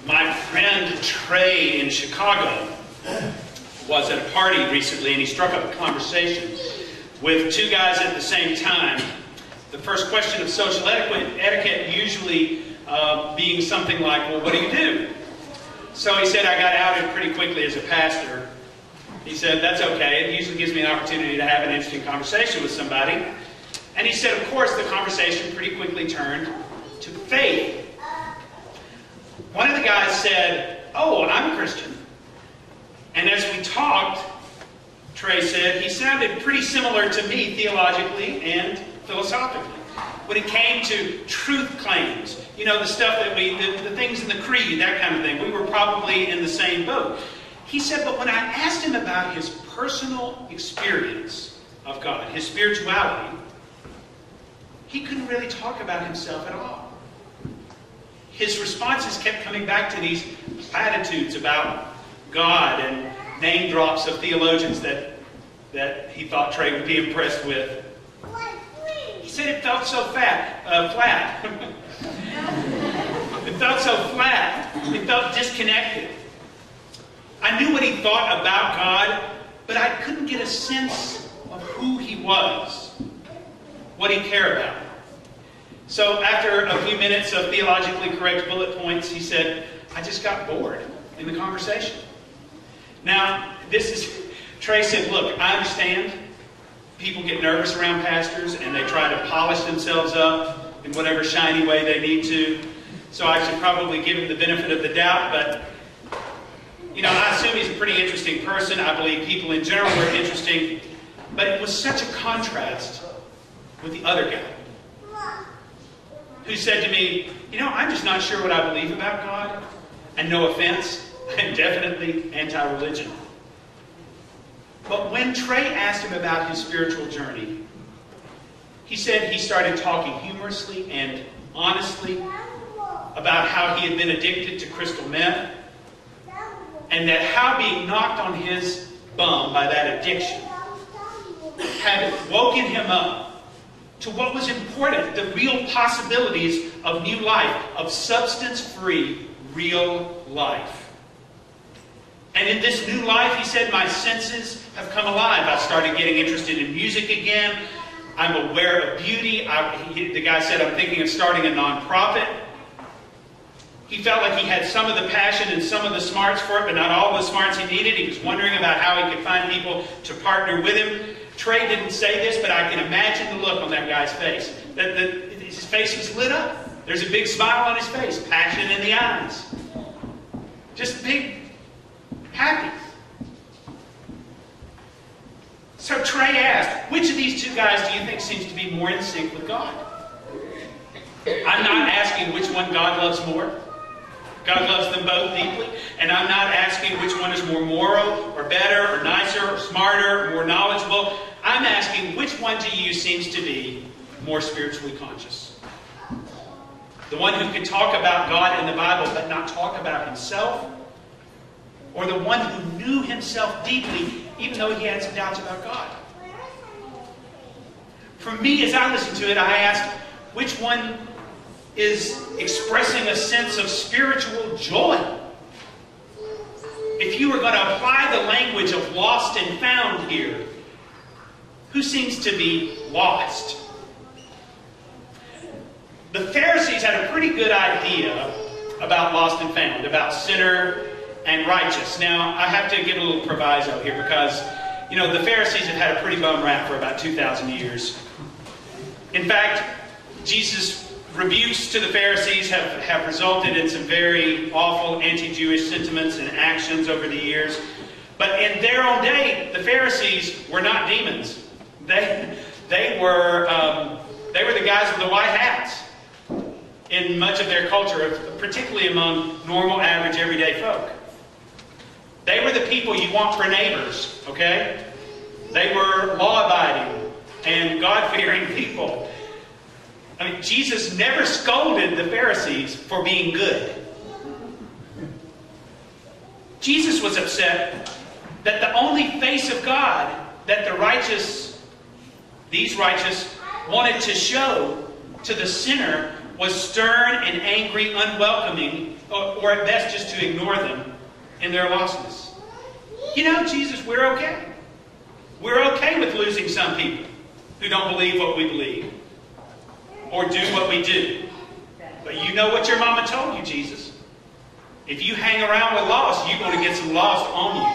My friend Trey in Chicago was at a party recently, and he struck up a conversation with two guys at the same time. The first question of social etiquette usually being something like, well, what do you do? So he said, I got outed pretty quickly as a pastor. He said, that's okay. It usually gives me an opportunity to have an interesting conversation with somebody. And he said, of course, the conversation pretty quickly turned to faith. One of the guys said, oh, I'm a Christian. And as we talked, Trey said, he sounded pretty similar to me theologically and philosophically. When it came to truth claims, you know, the stuff that the things in the creed, that kind of thing, we were probably in the same boat. He said, but when I asked him about his personal experience of God, his spirituality, he couldn't really talk about himself at all. His responses kept coming back to these platitudes about God and name drops of theologians that he thought Trey would be impressed with. He said it felt so flat. It felt so flat. It felt disconnected. I knew what he thought about God, but I couldn't get a sense of who he was, what he cared about. So after a few minutes of theologically correct bullet points, he said, I just got bored in the conversation. Now, Trey said, look, I understand people get nervous around pastors and they try to polish themselves up in whatever shiny way they need to. So I should probably give him the benefit of the doubt, but you know, I assume he's a pretty interesting person. I believe people in general are interesting, but it was such a contrast with the other guy who said to me, you know, I'm just not sure what I believe about God. And no offense, I'm definitely anti-religion. But when Trey asked him about his spiritual journey, he said he started talking humorously and honestly about how he had been addicted to crystal meth, and that how being knocked on his bum by that addiction had woken him up to what was important, the real possibilities of new life, of substance-free, real life. And in this new life, he said, my senses have come alive. I've started getting interested in music again. I'm aware of beauty. The guy said, I'm thinking of starting a nonprofit. He felt like he had some of the passion and some of the smarts for it, but not all the smarts he needed. He was wondering about how he could find people to partner with him. Trey didn't say this, but I can imagine the look on that guy's face. His face was lit up. There's a big smile on his face, passion in the eyes. Just big, happy. So Trey asked, which of these two guys do you think seems to be more in sync with God? I'm not asking which one God loves more. God loves them both deeply. And I'm not asking which one is more moral or better or nicer or smarter or more knowledgeable. I'm asking which one to you seems to be more spiritually conscious. The one who can talk about God in the Bible but not talk about himself? Or the one who knew himself deeply even though he had some doubts about God? For me, as I listened to it, I asked, which one is expressing a sense of spiritual joy? If you were going to apply the language of lost and found here, who seems to be lost? The Pharisees had a pretty good idea about lost and found, about sinner and righteous. Now, I have to give a little proviso here because, you know, the Pharisees have had a pretty bum rap for about 2,000 years. In fact, Jesus' rebukes to the Pharisees have resulted in some very awful anti-Jewish sentiments and actions over the years. But in their own day, the Pharisees were not demons. They were the guys with the white hats in much of their culture, particularly among normal, average, everyday folk. They were the people you want for neighbors, okay? They were law-abiding and God-fearing people. I mean, Jesus never scolded the Pharisees for being good. Jesus was upset that the only face of God that these righteous, wanted to show to the sinner was stern and angry, unwelcoming, or at best just to ignore them in their lostness. You know, Jesus, we're okay. We're okay with losing some people who don't believe what we believe or do what we do. But you know what your mama told you, Jesus. If you hang around with lost, you're going to get some lost on you.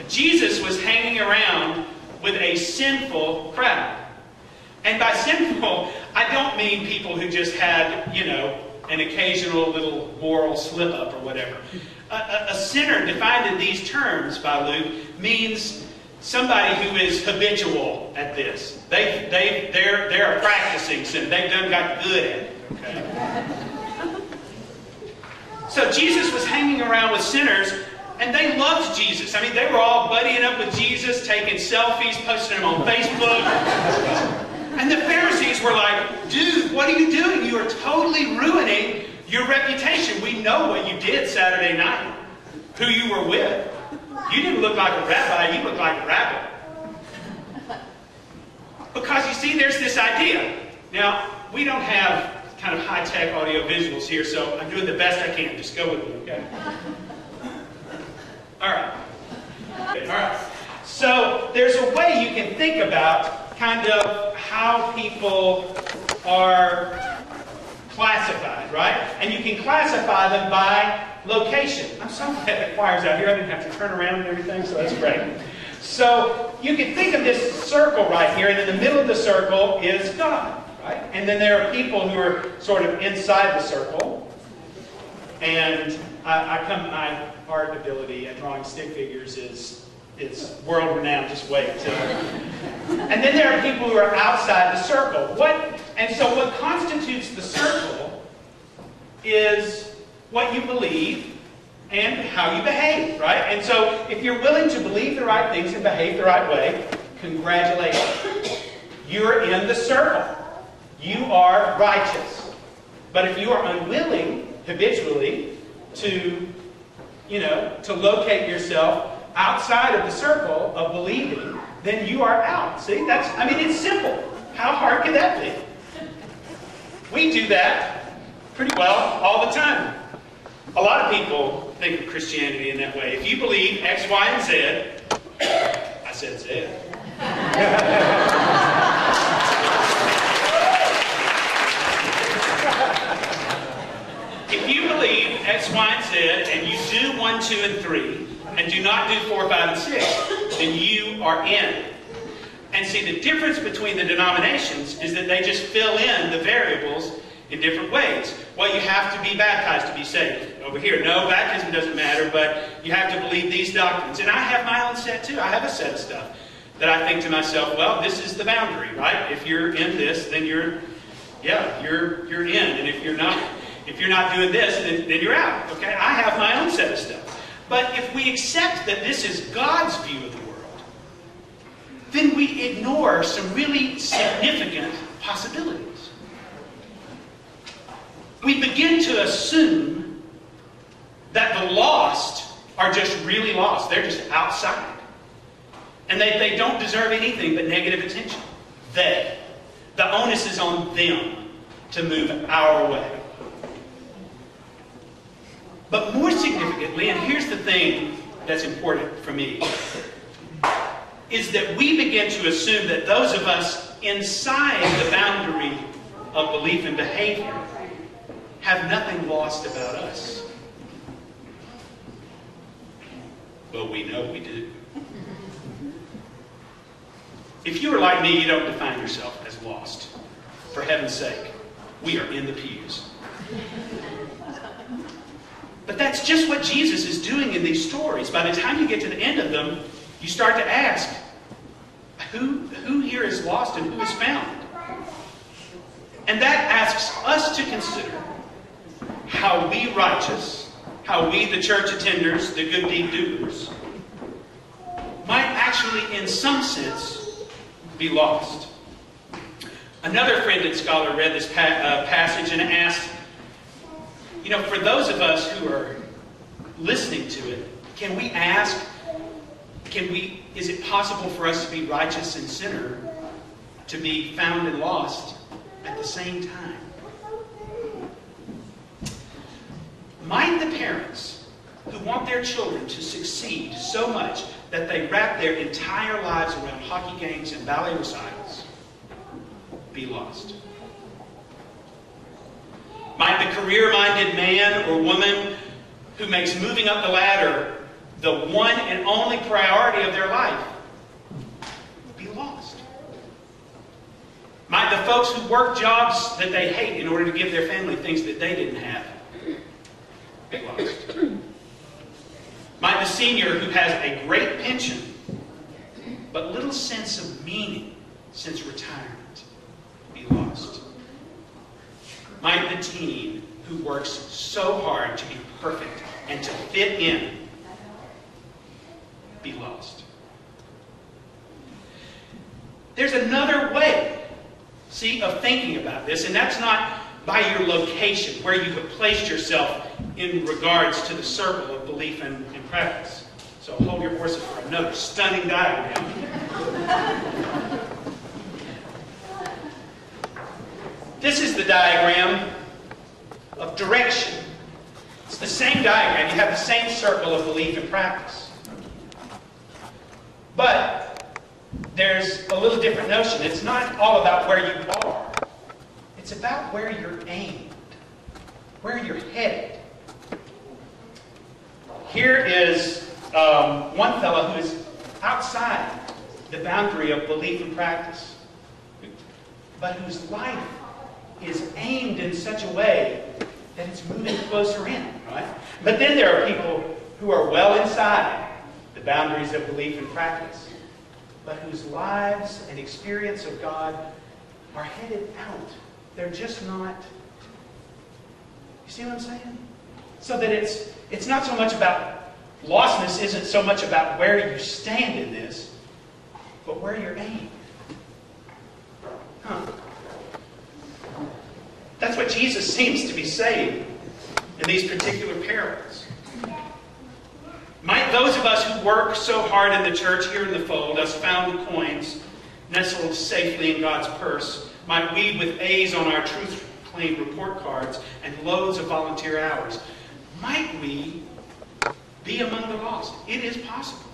Jesus was hanging around with a sinful crowd. And by sinful, I don't mean people who just had, you know, an occasional little moral slip-up or whatever. A sinner, defined in these terms by Luke, means somebody who is habitual at this. They're a practicing sinner. They've got good at it. Okay? So Jesus was hanging around with sinners, and they loved Jesus. I mean, they were all buddying up with Jesus, taking selfies, posting them on Facebook. And the Pharisees were like, dude, what are you doing? You are totally ruining your reputation. We know what you did Saturday night, who you were with. You didn't look like a rabbi, you looked like a rabble. Because you see, there's this idea. Now, we don't have kind of high-tech audio visuals here, so I'm doing the best I can. Just go with me, okay? All right. All right. So there's a way you can think about kind of how people are classified, right? And you can classify them by location. I'm so glad the choir's out here. I didn't have to turn around and everything, so that's great. So you can think of this circle right here, and in the middle of the circle is God, right? And then there are people who are sort of inside the circle. And my art ability at drawing stick figures is world-renowned. Just wait. And then there are people who are outside the circle. And so what constitutes the circle is what you believe and how you behave, right? And so if you're willing to believe the right things and behave the right way, congratulations. You're in the circle. You are righteous. But if you are unwilling, habitually, to locate yourself outside of the circle of believing, then you are out. See, it's simple. How hard can that be? We do that pretty well all the time. A lot of people think of Christianity in that way. If you believe X, Y, and Z, I said Z. If you believe X, Y, and Z, and you do 1, 2, and 3, and do not do 4, 5, and 6, then you are in. And see, the difference between the denominations is that they just fill in the variables in different ways. Well, you have to be baptized to be saved. Over here, no, baptism doesn't matter, but you have to believe these doctrines. And I have my own set too. I have a set of stuff that I think to myself, well, this is the boundary, right? If you're in this, then you're in. And if you're not doing this, then you're out. Okay? I have my own set of stuff. But if we accept that this is God's view of the world, then we ignore some really significant possibilities. We begin to assume that the lost are just really lost. They're just outside. And they don't deserve anything but negative attention. The onus is on them to move our way. But more significantly, and here's the thing that's important for me, is that we begin to assume that those of us inside the boundary of belief and behavior have nothing lost about us. Well, we know we do. If you are like me, you don't define yourself as lost. For heaven's sake, we are in the pews. But that's just what Jesus is doing in these stories. By the time you get to the end of them, you start to ask, who here is lost and who is found? And that asks us to consider how we righteous, how we the church attenders, the good deed doers, might actually in some sense be lost. Another friend and scholar read this passage and asked, for those of us who are listening to it, can we ask, is it possible for us to be righteous and sinner to be found and lost at the same time. Might the parents who want their children to succeed so much that they wrap their entire lives around hockey games and ballet recitals be lost? Might the career-minded man or woman who makes moving up the ladder the one and only priority of their life be lost? Might the folks who work jobs that they hate in order to give their family things that they didn't have be lost? Might the senior who has a great pension but little sense of meaning since retirement be lost? Might the teen who works so hard to be perfect and to fit in be lost? There's another way, see, of thinking about this, and that's not by your location, where you have placed yourself in regards to the circle of belief and practice. So hold your horses for another stunning diagram. This is the diagram of direction. It's the same diagram. You have the same circle of belief and practice. But there's a little different notion. It's not all about where you are. It's about where you're aimed, where you're headed. Here is one fellow who is outside the boundary of belief and practice, but whose life is aimed in such a way that it's moving closer in, right? But then there are people who are well inside the boundaries of belief and practice, but whose lives and experience of God are headed out. They're just not... You see what I'm saying? So that it's not so much about... Lostness isn't so much about where you stand in this, but where you're aimed. That's what Jesus seems to be saying in these particular parables. Might those of us who work so hard in the church here in the fold, us found coins nestled safely in God's purse, might we with A's on our truth claim report cards and loads of volunteer hours, might we be among the lost? It is possible.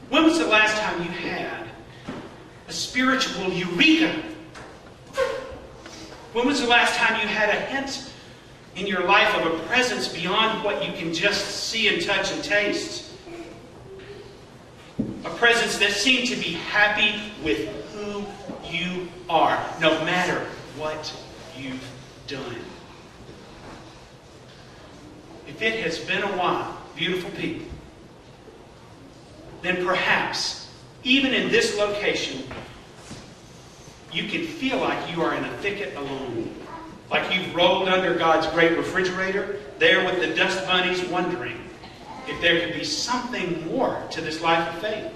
When was the last time you had a spiritual eureka? When was the last time you had a hint in your life of a presence beyond what you can just see and touch and taste? A presence that seemed to be happy with who you are, no matter what you've done. If it has been a while, beautiful people, then perhaps, even in this location, you can feel like you are in a thicket alone. Like you've rolled under God's great refrigerator, there with the dust bunnies, wondering if there could be something more to this life of faith.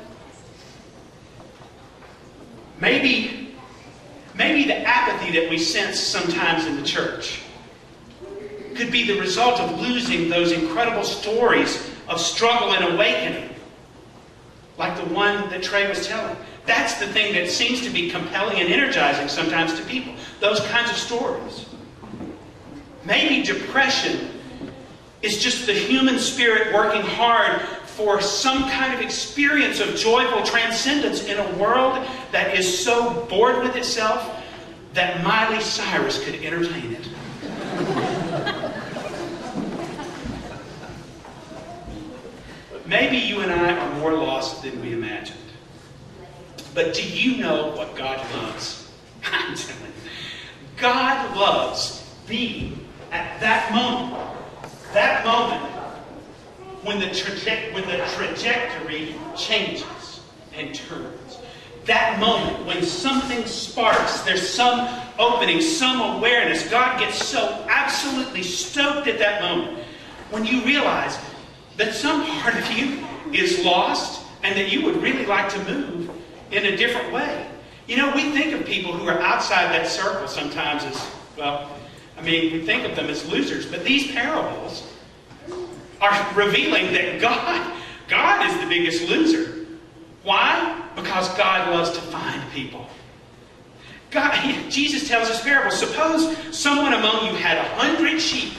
Maybe the apathy that we sense sometimes in the church could be the result of losing those incredible stories of struggle and awakening, like the one that Trey was telling. That's the thing that seems to be compelling and energizing sometimes to people, those kinds of stories. Maybe depression is just the human spirit working hard for some kind of experience of joyful transcendence in a world that is so bored with itself that Miley Cyrus could entertain it. Maybe you and I are more lost than we imagined. But do you know what God loves? I'm telling you. God loves being at that moment when the trajectory changes and turns. That moment when something sparks, there's some opening, some awareness. God gets so absolutely stoked at that moment when you realize that some part of you is lost and that you would really like to move in a different way. You know, we think of people who are outside that circle sometimes as, well, I mean, we think of them as losers. But these parables are revealing that God is the biggest loser. Why? Because God loves to find people. Jesus tells this parable. Suppose someone among you had 100 sheep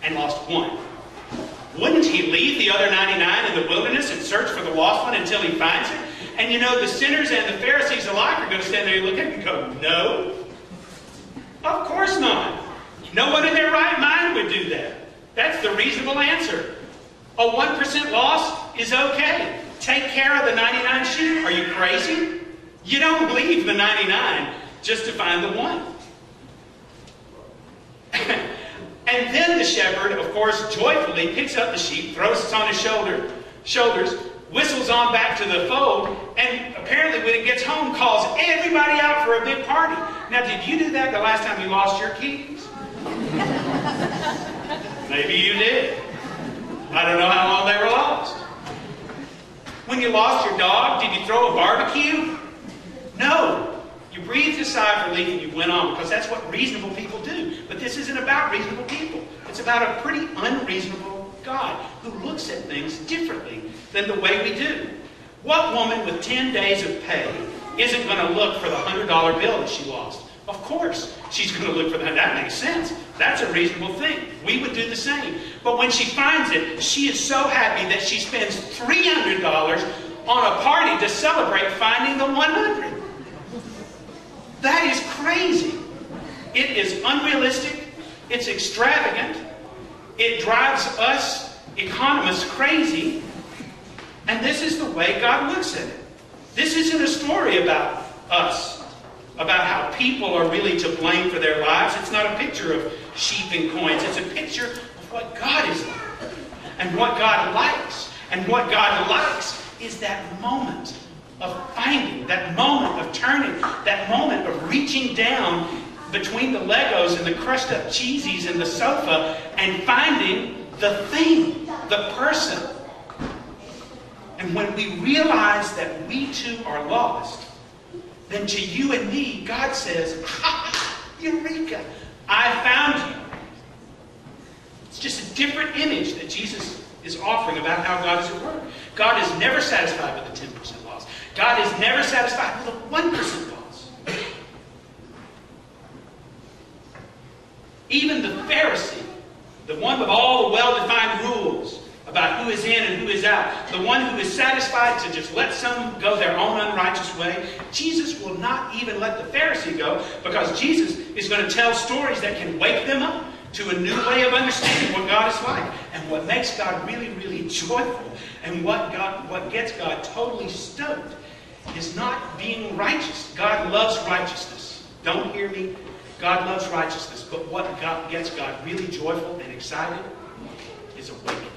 and lost one. Wouldn't he leave the other 99 in the wilderness and search for the lost one until he finds it? And you know, the sinners and the Pharisees alike are going to stand there and look at it and go, no, of course not. No one in their right mind would do that. That's the reasonable answer. A 1% loss is okay. Take care of the 99 sheep. Are you crazy? You don't leave the 99 just to find the one. And then the shepherd, of course, joyfully picks up the sheep, throws it on his shoulders, whistles on back to the fold, and apparently when it gets home, calls everybody out for a big party. Now, did you do that the last time you lost your keys? Maybe you did. I don't know how long they were lost. When you lost your dog, did you throw a barbecue? No. You breathed a sigh of relief and you went on, because that's what reasonable people do. But this isn't about reasonable people. It's about a pretty unreasonable God who looks at things differently than the way we do. What woman with 10 days of pay isn't going to look for the $100 bill that she lost? Of course, she's going to look for that. That makes sense. That's a reasonable thing. We would do the same. But when she finds it, she is so happy that she spends $300 on a party to celebrate finding the 100. That is crazy. It is unrealistic. It's extravagant. It drives us economists crazy. And this is the way God looks at it. This isn't a story about us, about how people are really to blame for their lives. It's not a picture of sheep and coins. It's a picture of what God is like and what God likes. And what God likes is that moment of finding, that moment of turning, that moment of reaching down between the Legos and the crushed up cheesies and the sofa and finding the thing, the person. And when we realize that we too are lost, then to you and me, God says, ha, Eureka, I found you. It's just a different image that Jesus is offering about how God is at work. God is never satisfied with a 10% loss. God is never satisfied with a 1% loss. Even the Pharisee, the one with all the well-defined rules about who is in and who is out, the one who is satisfied to just let some go their own unrighteous way, Jesus will not even let the Pharisee go, because Jesus is going to tell stories that can wake them up to a new way of understanding what God is like, and what makes God really, really joyful, and what gets God totally stoked is not being righteous. God loves righteousness. Don't hear me. God loves righteousness. But what gets God really joyful and excited is awakening.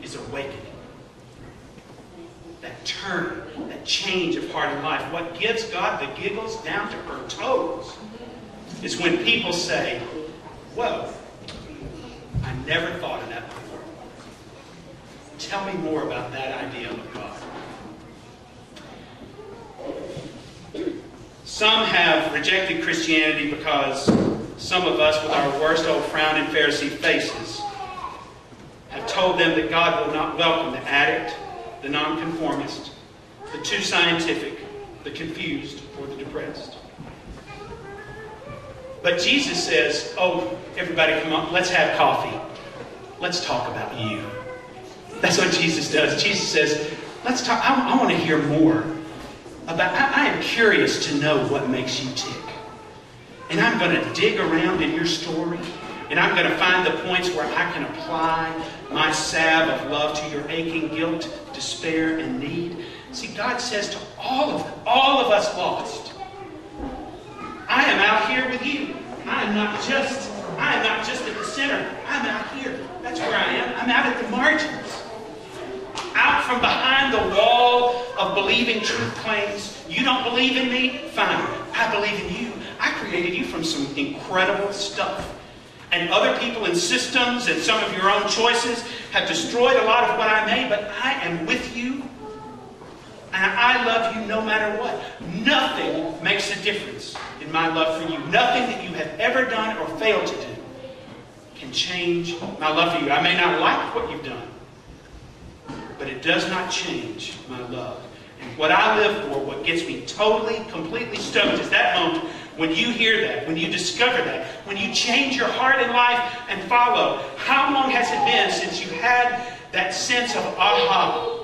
Is awakening. That turn, that change of heart and life. What gives God the giggles down to her toes is when people say, whoa, I never thought of that before. Tell me more about that idea of God. Some have rejected Christianity because some of us with our worst old frowning Pharisee faces have told them that God will not welcome the addict, the nonconformist, the too scientific, the confused, or the depressed. But Jesus says, oh, everybody come on, let's have coffee. Let's talk about you. That's what Jesus does. Jesus says, let's talk. I want to hear more about, I am curious to know what makes you tick. And I'm going to dig around in your story, and I'm going to find the points where I can apply my salve of love to your aching guilt, despair, and need. See, God says to all of us lost, I am out here with you. I am not just at the center. I'm out here. That's where I am. I'm out at the margins. Out from behind the wall of believing truth claims. You don't believe in me? Fine. I believe in you. I created you from some incredible stuff. And other people and systems and some of your own choices have destroyed a lot of what I made, but I am with you. And I love you no matter what. Nothing makes a difference in my love for you. Nothing that you have ever done or failed to do can change my love for you. I may not like what you've done, but it does not change my love. And what I live for, what gets me totally, completely stoked is that moment when you hear that, when you discover that, when you change your heart and life and follow. How long has it been since you had that sense of aha?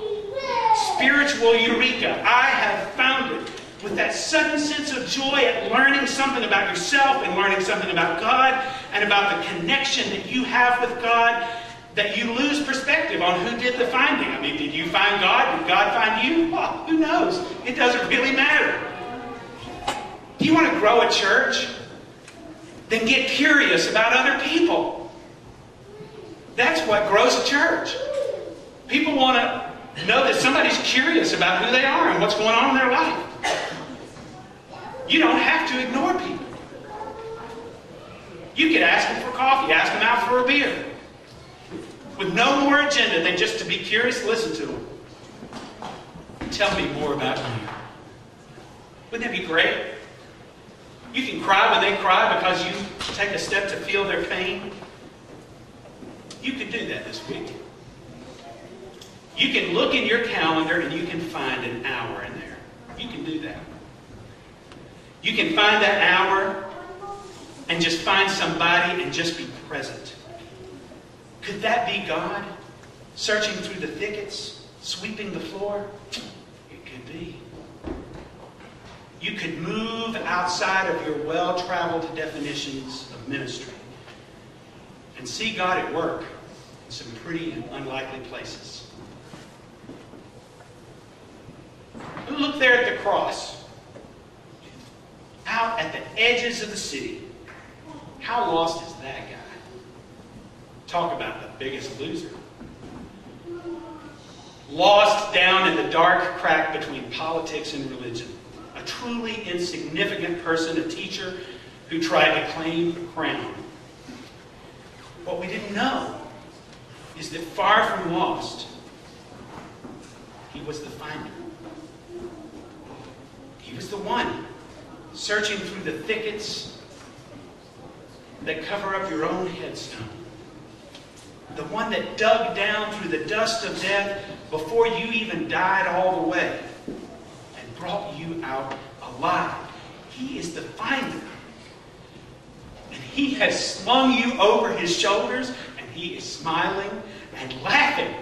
Spiritual eureka. I have found it. With that sudden sense of joy at learning something about yourself and learning something about God and about the connection that you have with God, that you lose perspective on who did the finding. I mean, did you find God? Did God find you? Well, who knows? It doesn't really matter. Do you want to grow a church? Then get curious about other people. That's what grows a church. People want to know that somebody's curious about who they are and what's going on in their life. You don't have to ignore people. You could ask them for coffee, ask them out for a beer, with no more agenda than just to be curious, listen to them. Tell me more about you. Wouldn't that be great? You can cry when they cry because you take a step to feel their pain. You could do that this week. You can look in your calendar and you can find an hour in there. You can do that. You can find that hour and just find somebody and just be present. Could that be God searching through the thickets, sweeping the floor? It could be. You could move outside of your well-traveled definitions of ministry and see God at work in some pretty and unlikely places. Look there at the cross. Out at the edges of the city. How lost is that guy? Talk about the biggest loser. Lost down in the dark crack between politics and religion. A truly insignificant person, a teacher who tried to claim a crown. What we didn't know is that far from lost, he was the finder. He was the one searching through the thickets that cover up your own headstone. The one that dug down through the dust of death before you even died all the way and brought you out alive. He is the finder. And he has slung you over his shoulders and he is smiling and laughing